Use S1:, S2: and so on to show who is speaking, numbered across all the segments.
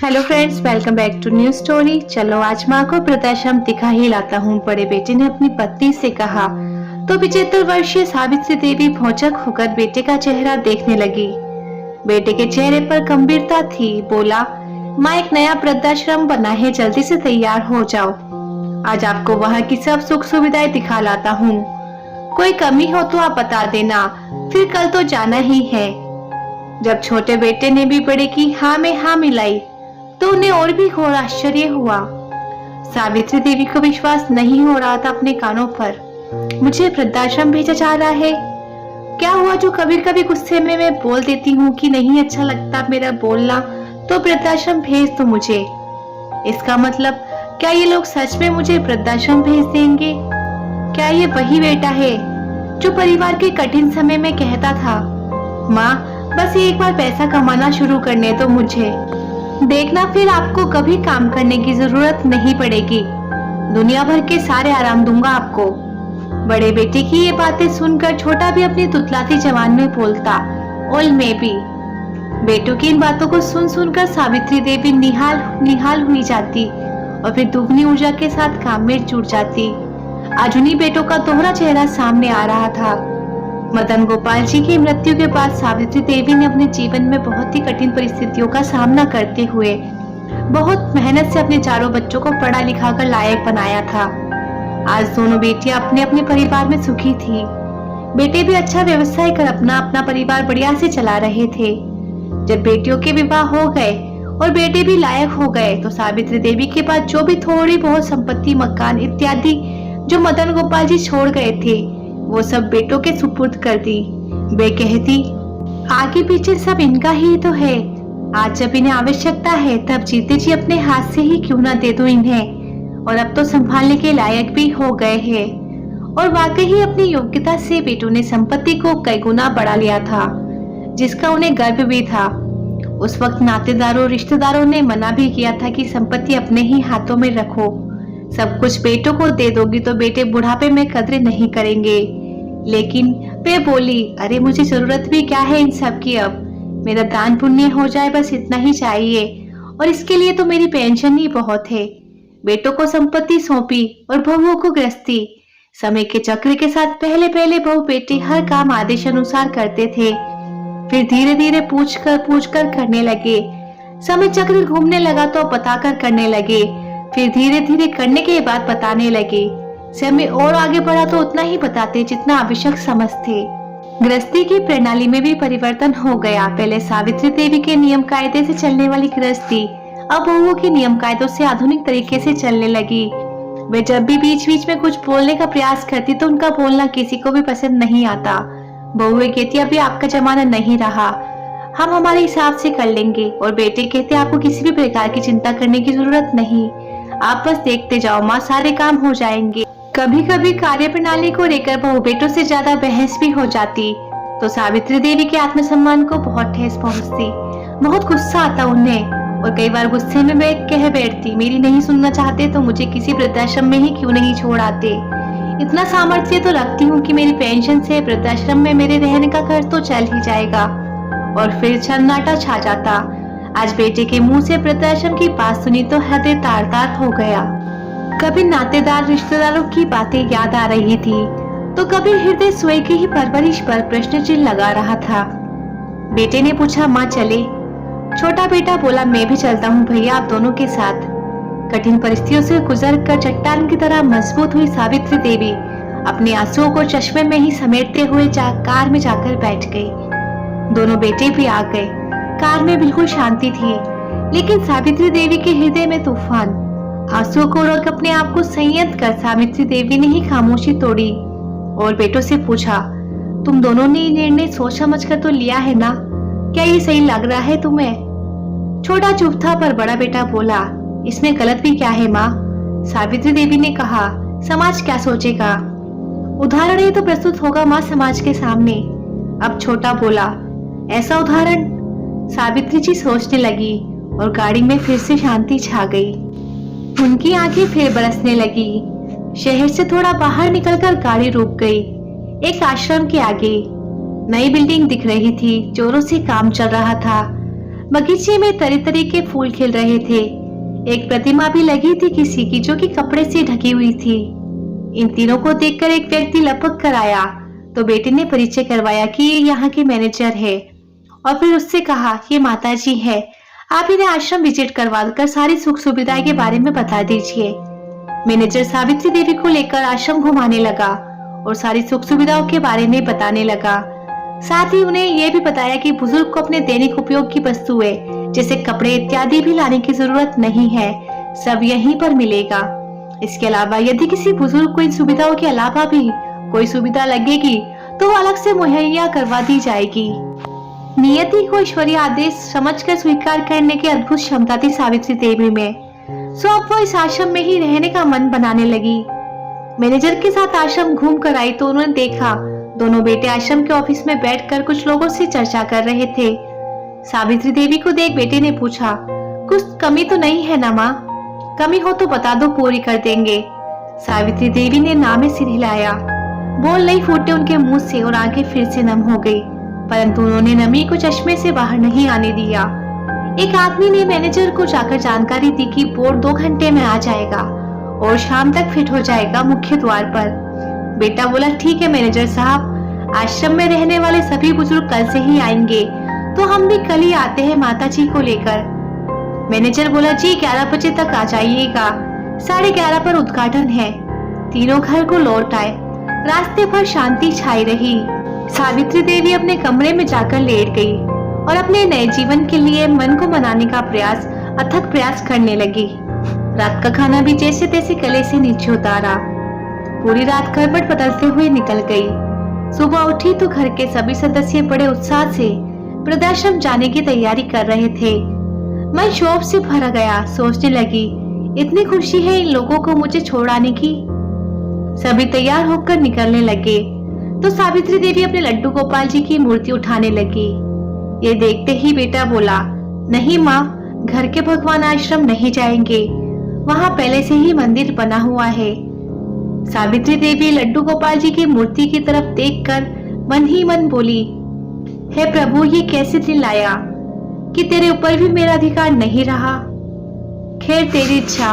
S1: Hello friends, welcome back to new story. चलो आज माँ को वृद्धाश्रम दिखा ही लाता हूँ। बड़े बेटे ने अपनी पत्नी से कहा तो 75 वर्षीय सावित्री देवी भौचक होकर बेटे का चेहरा देखने लगी। बेटे के चेहरे पर गंभीरता थी। बोला, माँ एक नया वृद्धाश्रम बना है, जल्दी से तैयार हो जाओ। आज आपको वहाँ की सब सुख सुविधाएं दिखा लाता हूँ। कोई कमी हो तो आप बता देना, फिर कल तो जाना ही है। जब छोटे बेटे ने भी बड़े की हाँ में हाँ मिलाई तो उन्हें और भी घोर आश्चर्य हुआ। सावित्री देवी को विश्वास नहीं हो रहा था अपने कानों पर। मुझे वृद्धाश्रम भेजा जा रहा है। क्या हुआ जो कभी कभी गुस्से में मैं बोल देती हूँ कि नहीं अच्छा लगता मेरा बोलना, तो वृद्धाश्रम भेज दो मुझे। इसका मतलब क्या ये लोग सच में मुझे वृद्धाश्रम भेज देंगे? क्या ये वही बेटा है जो परिवार के कठिन समय में कहता था, माँ बस एक बार पैसा कमाना शुरू करने दो मुझे, देखना फिर आपको कभी काम करने की जरूरत नहीं पड़ेगी, दुनिया भर के सारे आराम दूंगा आपको। बड़े बेटे की ये बातें सुनकर छोटा भी अपनी तुतलाती जवान में बोलता, ओल में भी। बेटों की इन बातों को सुन सुनकर सावित्री देवी निहाल हुई जाती और फिर दुगनी ऊर्जा के साथ काम में जुट जाती। आज उन्हीं बेटों का दोहरा चेहरा सामने आ रहा था। मदन गोपाल जी की मृत्यु के बाद सावित्री देवी ने अपने जीवन में बहुत ही कठिन परिस्थितियों का सामना करते हुए बहुत मेहनत से अपने चारों बच्चों को पढ़ा लिखा कर लायक बनाया था। आज दोनों बेटियां अपने अपने परिवार में सुखी थी। बेटे भी अच्छा व्यवसाय कर अपना परिवार बढ़िया से चला रहे थे। जब बेटियों के विवाह हो गए और बेटे भी लायक हो गए तो सावित्री देवी के पास जो भी थोड़ी बहुत संपत्ति, मकान इत्यादि जो मदन गोपाल जी छोड़ गए थे वो सब बेटों के सुपुर्द कर दी। वे कहती, आगे पीछे सब इनका ही तो है। आज जब इन्हें आवश्यकता है तब जीते जी अपने हाथ से ही क्यों ना दे दो इन्हें। और अब तो संभालने के लायक भी हो गए हैं। और वाकई ही अपनी योग्यता से बेटों ने संपत्ति को कई गुना बढ़ा लिया था, जिसका उन्हें गर्व भी था। उस वक्त नातेदारों रिश्तेदारों ने मना भी किया था कि संपत्ति अपने ही हाथों में रखो, सब कुछ बेटों को दे दोगी तो बेटे बुढ़ापे में कद्र नहीं करेंगे। लेकिन वे बोली, अरे मुझे जरूरत भी क्या है इन सब की, अब मेरा दान पुण्य हो जाए बस इतना ही चाहिए, और इसके लिए तो मेरी पेंशन ही बहुत है। बेटों को संपत्ति सौंपी और बहुओं को गृहस्थी। समय के चक्र के साथ पहले पहले बहु बेटे हर काम आदेश अनुसार करते थे, फिर धीरे धीरे पूछ कर करने लगे। समय चक्र घूमने लगा तो बताकर करने लगे, फिर धीरे धीरे करने के बाद बताने लगे। समय और आगे बढ़ा तो उतना ही बताते जितना आवश्यक समझते। गृहस्थी की प्रणाली में भी परिवर्तन हो गया। पहले सावित्री देवी के नियम कायदे से चलने वाली गृहस्थी अब बहुओं के नियम कायदों से आधुनिक तरीके से चलने लगी। वे जब भी बीच बीच में कुछ बोलने का प्रयास करती तो उनका बोलना किसी को भी पसंद नहीं आता। बहुएं कहती, अभी आपका जमाना नहीं रहा, हम हमारे हिसाब से कर लेंगे। और बेटे कहते, आपको किसी भी प्रकार की चिंता करने की जरूरत नहीं, आप बस देखते जाओ माँ, सारे काम हो जाएंगे। कभी कभी कार्य प्रणाली को लेकर बहु बेटों से ज्यादा बहस भी हो जाती तो सावित्री देवी के आत्मसम्मान को बहुत ठेस पहुंचती। बहुत गुस्सा आता उन्हें और कई बार गुस्से में वे कह बैठती, मेरी नहीं सुनना चाहते तो मुझे किसी वृद्धाश्रम में ही क्यों नहीं छोड़ आते। इतना सामर्थ्य तो रखती हूँ कि मेरी पेंशन से वृद्धाश्रम में मेरे रहने का खर्च तो चल ही जाएगा। और फिर सन्नाटा छा जाता। आज बेटे के मुंह से वृद्धाश्रम की बात सुनी तो हृदय तार तार हो गया। कभी नातेदार रिश्तेदारों की बातें याद आ रही थी तो कभी हृदय स्वयं की ही परवरिश पर प्रश्न चिन्ह लगा रहा था। बेटे ने पूछा, माँ चले? छोटा बेटा बोला, मैं भी चलता हूँ भैया, आप दोनों के साथ। कठिन परिस्थितियों से गुजर कर चट्टान की तरह मजबूत हुई सावित्री देवी अपने आंसुओं को चश्मे में ही समेटते हुए कार में जाकर बैठ गई। दोनों बेटे भी आ गए। कार में बिल्कुल शांति थी, लेकिन सावित्री देवी के हृदय में तूफान। आंसुओं को रोक अपने आप को संयत कर सावित्री देवी ने ही खामोशी तोड़ी और बेटों से पूछा, तुम दोनों ने ये निर्णय सोच समझ कर तो लिया है ना? क्या ये सही लग रहा है तुम्हें? छोटा चुप था पर बड़ा बेटा बोला, इसमें गलत भी क्या है माँ? सावित्री देवी ने कहा, समाज क्या सोचेगा? उदाहरण ही तो प्रस्तुत होगा माँ समाज के सामने। अब छोटा बोला, ऐसा उदाहरण? सावित्री जी सोचने लगी और गाड़ी में फिर से शांति छा गई। उनकी आंखें फिर बरसने लगी। शहर से थोड़ा बाहर निकलकर गाड़ी रुक गई। एक आश्रम के आगे नई बिल्डिंग दिख रही थी, जोरों से काम चल रहा था। बगीचे में तरह तरह के फूल खिल रहे थे। एक प्रतिमा भी लगी थी किसी की, जो कि कपड़े से ढकी हुई थी। इन तीनों को देखकर एक व्यक्ति लपक कर आया तो बेटे ने परिचय करवाया कि ये यहाँ के मैनेजर है, और फिर उससे कहा ये माता जी है, आप इन्हें आश्रम विजिट करवा कर सारी सुख सुविधाएं के बारे में बता दीजिए। मैनेजर सावित्री देवी को लेकर आश्रम घुमाने लगा और सारी सुख सुविधाओं के बारे में बताने लगा। साथ ही उन्हें यह भी बताया कि बुजुर्ग को अपने दैनिक उपयोग की वस्तुएं जैसे कपड़े इत्यादि भी लाने की जरूरत नहीं है, सब यहीं पर मिलेगा। इसके अलावा यदि किसी बुजुर्ग को इन सुविधाओं के अलावा भी कोई सुविधा लगेगी तो वो अलग से मुहैया करवा दी जाएगी। नियति को ईश्वरीय आदेश समझकर स्वीकार करने की अद्भुत क्षमता थी सावित्री देवी में। सो अब वो इस आश्रम में ही रहने का मन बनाने लगी। मैनेजर के साथ आश्रम घूम कर आई तो उन्होंने देखा दोनों बेटे आश्रम के ऑफिस में बैठकर कुछ लोगों से चर्चा कर रहे थे। सावित्री देवी को देख बेटे ने पूछा, कुछ कमी तो नहीं है ना माँ? कमी हो तो बता दो, पूरी कर देंगे। सावित्री देवी ने ना में सिर हिलाया। बोल नहीं फूटे उनके मुंह से और आंखें फिर से नम हो गई, परंतु उन्होंने नमी को चश्मे से बाहर नहीं आने दिया। एक आदमी ने मैनेजर को जाकर जानकारी दी कि बोर्ड 2 घंटे में आ जाएगा और शाम तक फिट हो जाएगा मुख्य द्वार पर। बेटा बोला, ठीक है मैनेजर साहब, आश्रम में रहने वाले सभी बुजुर्ग कल से ही आएंगे, तो हम भी कल ही आते हैं माता जी को लेकर। मैनेजर बोला, जी 11 बजे तक आ जाइएगा, 11:30 पर उद्घाटन है। तीनों घर को लौट आए। रास्ते पर शांति छाई रही। सावित्री देवी अपने कमरे में जाकर लेट गई और अपने नए जीवन के लिए मन को मनाने का अथक प्रयास करने लगी। रात का खाना भी जैसे तैसे गले से नीचे उतारा। पूरी रात करवट बदलते हुए निकल गई। सुबह उठी तो घर के सभी सदस्य बड़े उत्साह से वृद्धाश्रम जाने की तैयारी कर रहे थे। मन शोक से भरा गया। सोचने लगी, इतनी खुशी है इन लोगों को मुझे छोड़ आने की। सभी तैयार होकर निकलने लगे तो सावित्री देवी अपने लड्डू गोपाल जी की मूर्ति उठाने लगी। ये देखते ही बेटा बोला, नहीं माँ, घर के भगवान आश्रम नहीं जाएंगे, वहाँ पहले से ही मंदिर बना हुआ है। सावित्री देवी लड्डू गोपाल जी की मूर्ति की तरफ देखकर मन ही मन बोली, हे प्रभु, ये कैसे दिन आया कि तेरे ऊपर भी मेरा अधिकार नहीं रहा। खैर तेरी इच्छा।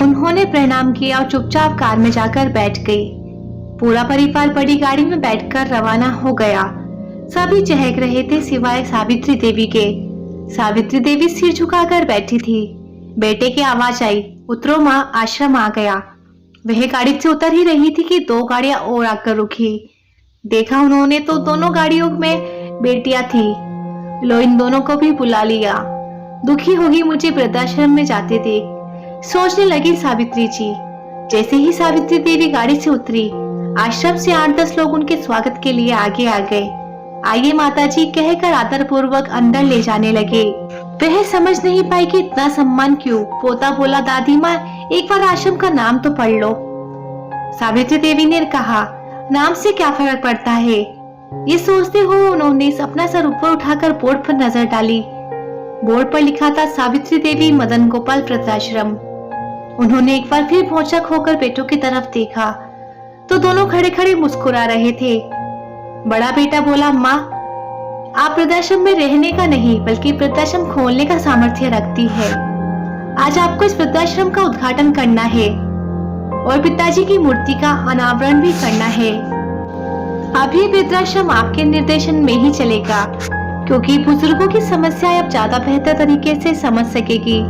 S1: उन्होंने प्रणाम किया और चुपचाप कार में जाकर बैठ गई। पूरा परिवार बड़ी गाड़ी में बैठकर रवाना हो गया। सभी चहक रहे थे सिवाय सावित्री देवी के। सावित्री देवी सिर झुकाकर बैठी थी। बेटे की आवाज आई, उतरो माँ, आश्रम आ गया। वह गाड़ी से उतर ही रही थी कि 2 गाड़ियां और आकर रुकी। देखा उन्होंने तो दोनों गाड़ियों में बेटियां थी। लो, इन दोनों को भी बुला लिया। दुखी होगी मुझे वृद्धाश्रम में जाते देख, सोचने लगी सावित्री जी। जैसे ही सावित्री देवी गाड़ी से उतरी, आश्रम से 8-10 लोग उनके स्वागत के लिए आगे आ गए। आइए माताजी कहकर आदर पूर्वक अंदर ले जाने लगे। वह समझ नहीं पाई कि इतना सम्मान क्यों। पोता बोला, दादी माँ, एक बार आश्रम का नाम तो पढ़ लो। सावित्री देवी ने कहा, नाम से क्या फर्क पड़ता है? ये सोचते हुए उन्होंने अपना सर ऊपर उठाकर बोर्ड पर नजर डाली। बोर्ड पर लिखा था सावित्री देवी मदन गोपाल वृद्धाश्रम। उन्होंने एक बार फिर भौचक होकर बेटों की तरफ देखा तो दोनों खड़े खड़े मुस्कुरा रहे थे। बड़ा बेटा बोला, माँ, आप वृद्धाश्रम में रहने का नहीं बल्कि वृद्धाश्रम खोलने का सामर्थ्य रखती है। आज आपको इस वृद्धाश्रम का उद्घाटन करना है और पिताजी की मूर्ति का अनावरण भी करना है। अभी वृद्धाश्रम आपके निर्देशन में ही चलेगा क्योंकि बुजुर्गों की समस्याएं अब ज्यादा बेहतर तरीके से समझ सकेगी।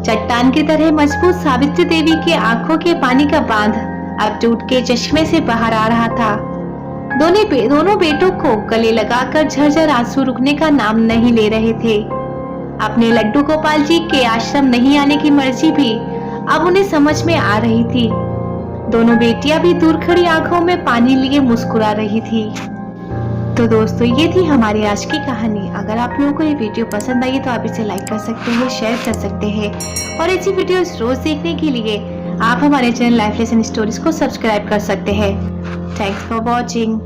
S1: चट्टान की तरह मजबूत सावित्री देवी के आंखों के पानी का बांध अब टूट के चश्मे से बाहर आ रहा था। दोनों बेटों को गले लगाकर झरझर आंसू रुकने का नाम नहीं ले रहे थे। अपने लड्डू गोपाल जी के आश्रम नहीं आने की मर्जी भी अब उन्हें समझ में आ रही थी। दोनों बेटियां भी दूर खड़ी आंखों में पानी लिए मुस्कुरा रही थी। तो दोस्तों, ये थी हमारी आज की कहानी। अगर आप लोगों को ये वीडियो पसंद आई तो आप इसे लाइक कर सकते हैं, शेयर कर सकते हैं और ऐसी वीडियोस रोज देखने के लिए आप हमारे चैनल लाइफ लेसन स्टोरीज को सब्सक्राइब कर सकते हैं। Thanks for watching.